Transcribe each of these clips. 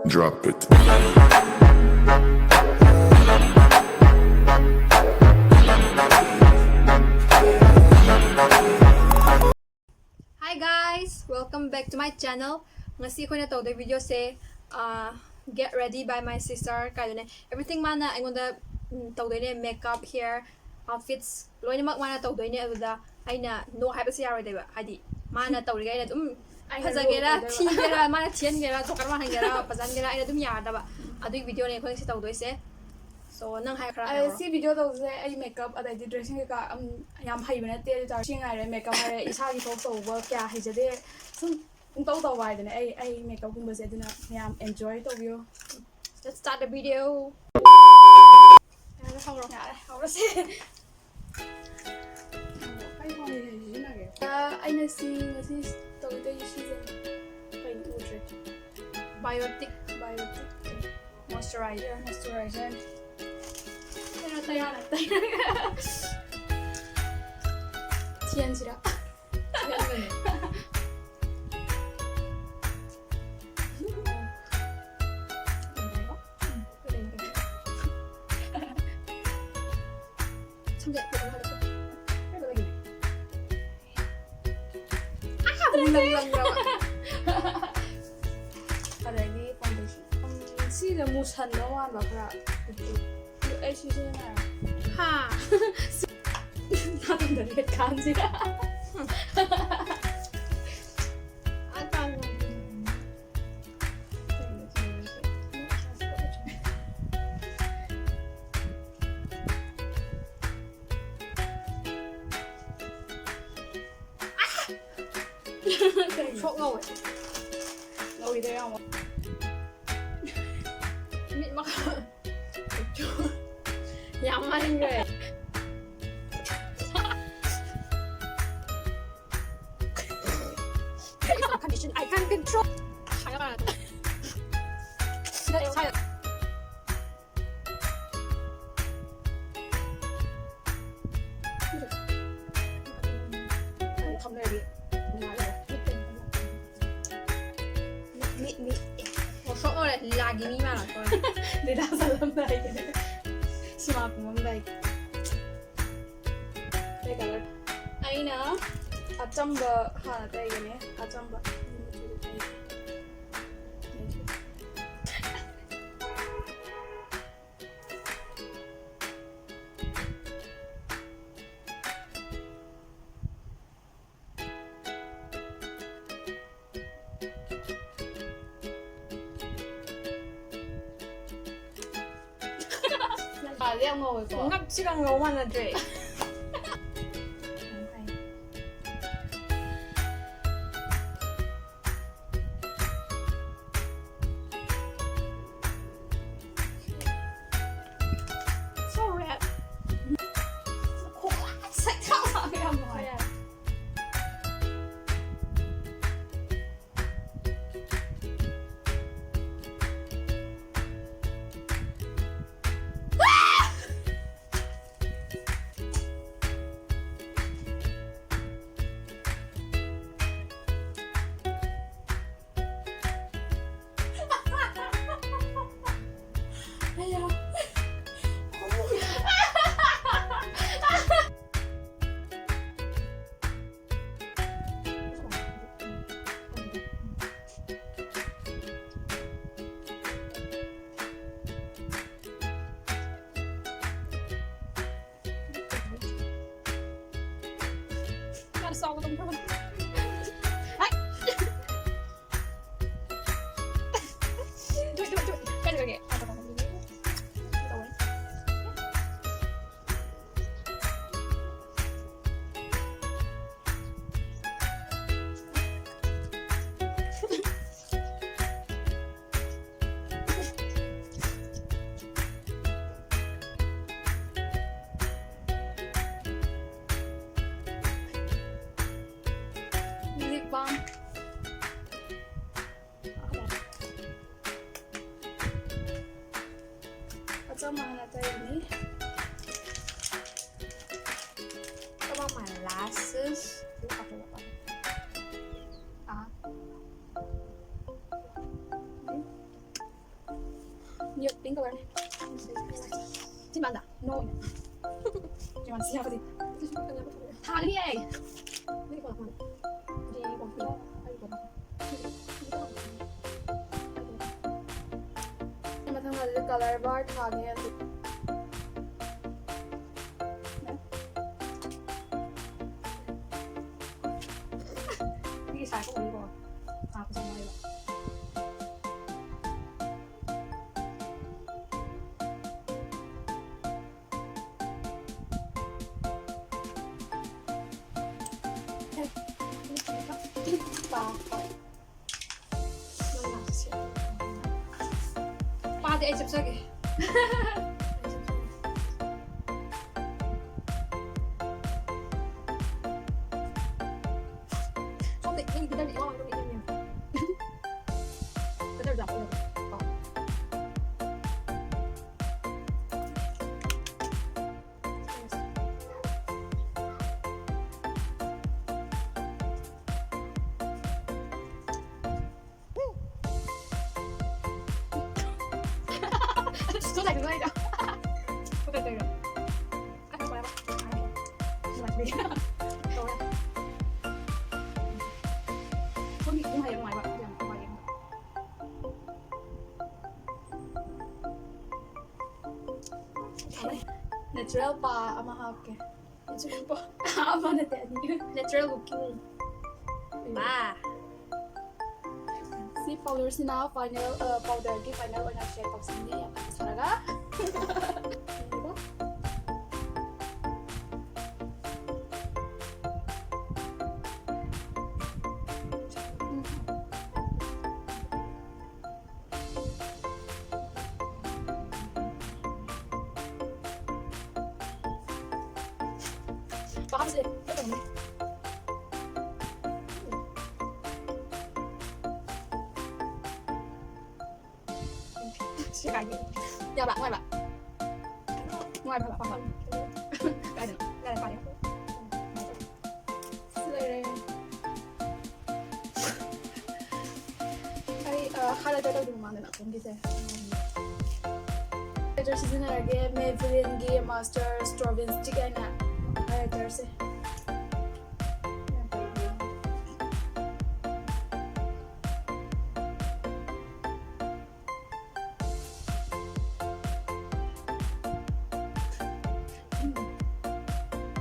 drop it. Hi guys! Welcome back to my channel. Ngasi ko na to the video say get ready by my sister. Kaya ne everything mana aingona tawdoi ne makeup, hair, outfits loinamak mana tawdoi ne aduda aina no haibasi yarodeba hadi mana tawriga aina dum fazagera thigera mana thiengera tokarma hangera pazangera aina dum yadaba adu video ne khoi si tawdoi se so nang hai khara si video tawse ai makeup adai dressing ka yam haibana te tar singai makeup hare isa gi thok tawba kya haijade sum taw taw wai dane ai makeup gumba se dina yam enjoy tawbiyo. Let's start the video. Aina si ngasi tawda isi je kai utre Biotic moisturizer tayara tian sira adagi foundation si the musan no one bakra ai si se na ha na dum da red kan sira atang chok ngầu ngồi đây không mịn mắc nhắm anh rồi condition I can't control 잠깐만 사연 컴퓨터리 một số này là gì mi mà là coi để đa sản này smart món đây đây cả là ai nữa à trong bờ hà đây cái này à trong bờ leo ngồi của ngắp sigang ngấu mà là dễ so red sách thao sao cái ông nói xong không thôi cái này kìa bomb. Atau mana tadi ini? Coba my lashes. Nhiều pink color này. Trên bàn đã. No. Chị bạn xem cái gì? Thả cái đi này. Đây còn là đi còn phía đây còn Nhưng mà thằng này cái color bar thả cái gì? Cái sai không đi vào. Thả cái gì vậy? ba thì anh sắp kìa. Không định anh kita bị ngon không bị nhiều. Cái đầu dọc rồi. Số này được đây đâu? Có từ từ rồi. Cắt qua ba. Số này đi. Rồi. Không bị cũng hay ở ngoài bạn, làm ở ngoài em. Natural pa ama hake. Natural pa. Ama na tani. Natural looking. Ba. Si followers na final powder ki final or na share top sini yang kasi talaga. Diba? Baka kasi ito naman. Siya kaya. Ya ba, ngoài ba. Ngoài ba ba ba. Kaya na. Đây là phải. Sila ay highlighter daw din mga na kung gise. Highlighter season na lagi Maybelline Game Master Strawberry Stick na highlighter se.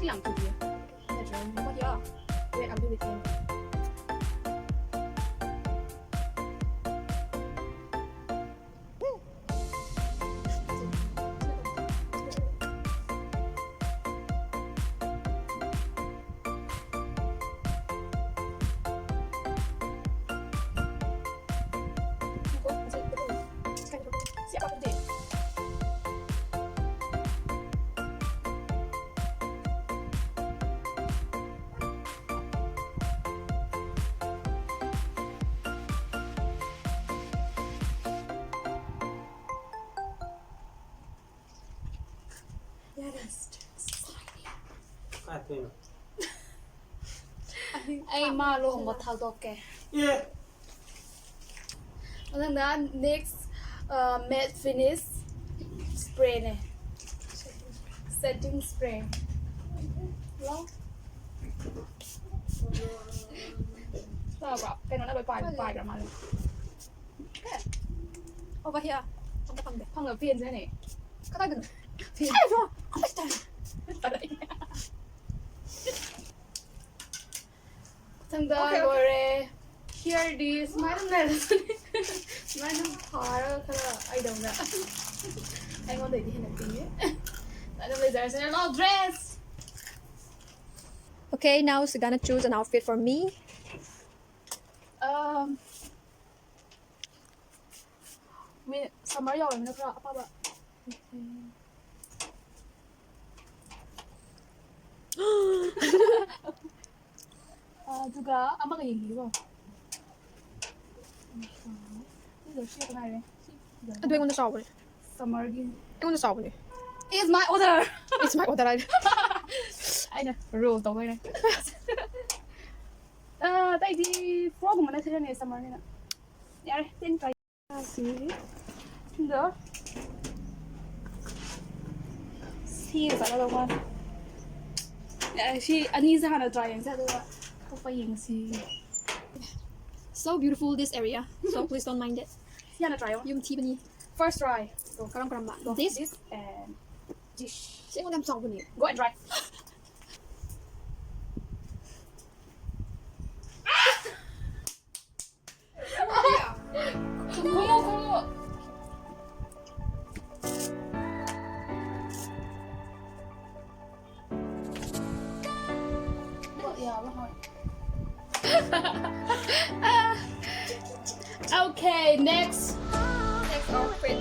Cái làm gì vậy? Có chưa? Wait, I'll do it again. Siapa penting? Yes. I think. Ay malo không có thao tác kè. Yeah. Thằng đó next matte finish spray này. Setting spray. Lo. Sao bảo cái nó đã bị bài ra mà luôn. Over here. Không có phần để. Không là phiên thế này. Có tay đừng. Phiên. Ai rồi? Không phải tay. Ở đây. Thằng đó Okay, okay. rồi here this mai thằng này là mai thằng khó đó I don't know. Anh có để đi hình tí ấy. Tại vì bây giờ sẽ lo dress. Okay, now she's gonna choose an outfit for me. Mình summer rồi mình được apa ba? Juga ama kayak gini kok. Ini udah siap kan ya? Ito yung una sa akin. Summer gini. Yung una sa akin. It's my order. It's my order. Ai nè, rule tao này. Tại vì frog mà nó thế này summer này nè. Dạ đây, tên cái gì? Được. ꯊꯤꯒ ꯆꯠꯂꯒ one ꯁꯤ ꯑꯅꯤꯁꯦ ꯍꯥꯟꯅ try ꯌꯦꯡꯁꯦ ꯑꯗꯨꯒ ꯑꯇꯣꯞꯄ ꯌꯦꯡꯁꯤ So beautiful this area. So please don't mind it. ꯁꯤ ꯍꯥꯟꯅ try ꯌꯣ Yung tea first try karam ba? this and dish Say mo dam sa ni. go and try 고모 Okay, next. Next outfit.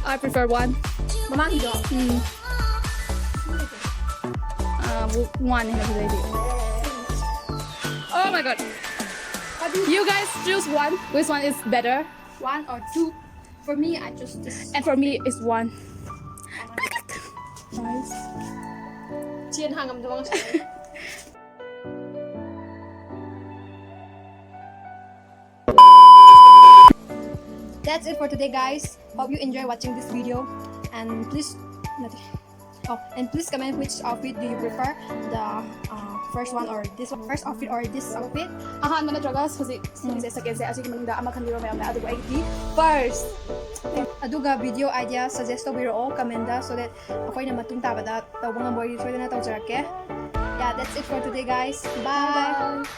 I prefer one. Mama hido. One has already. Oh my god. You guys choose one. Which one is better? 1 or 2. For me, I choose this. And for me, it's one. Nice. Chiên hangam doang. That's it for today, guys. Hope you enjoy watching this video, and please comment which outfit do you prefer, the first one or this one, first outfit or this outfit. ꯑꯍꯥꯟꯕ ꯅꯠꯇ꯭ꯔꯒ ꯍꯧꯖꯤꯛ ꯁꯦꯀꯦꯟꯁꯦ ꯑꯁꯤꯒꯤ ꯃꯅꯨꯡꯗ ꯑꯃ ꯈꯟꯕꯤꯔꯣ ꯃꯌꯥꯝꯅ ꯑꯗꯨꯒ ꯑꯩꯒꯤ first ꯑꯗꯨꯒ video idea suggest ꯇꯧꯕꯤꯔꯛꯑꯣ comment-ꯗ so that ꯑꯩꯈꯣꯏꯅ ꯃꯇꯨꯡ ꯇꯥꯕꯗ ꯇꯧꯕ ꯉꯝꯕꯣꯏꯗꯤ ꯁꯣꯏꯗꯅ ꯇꯧꯖꯔꯛꯀꯦ. Yeah, that's it for today, guys. Bye.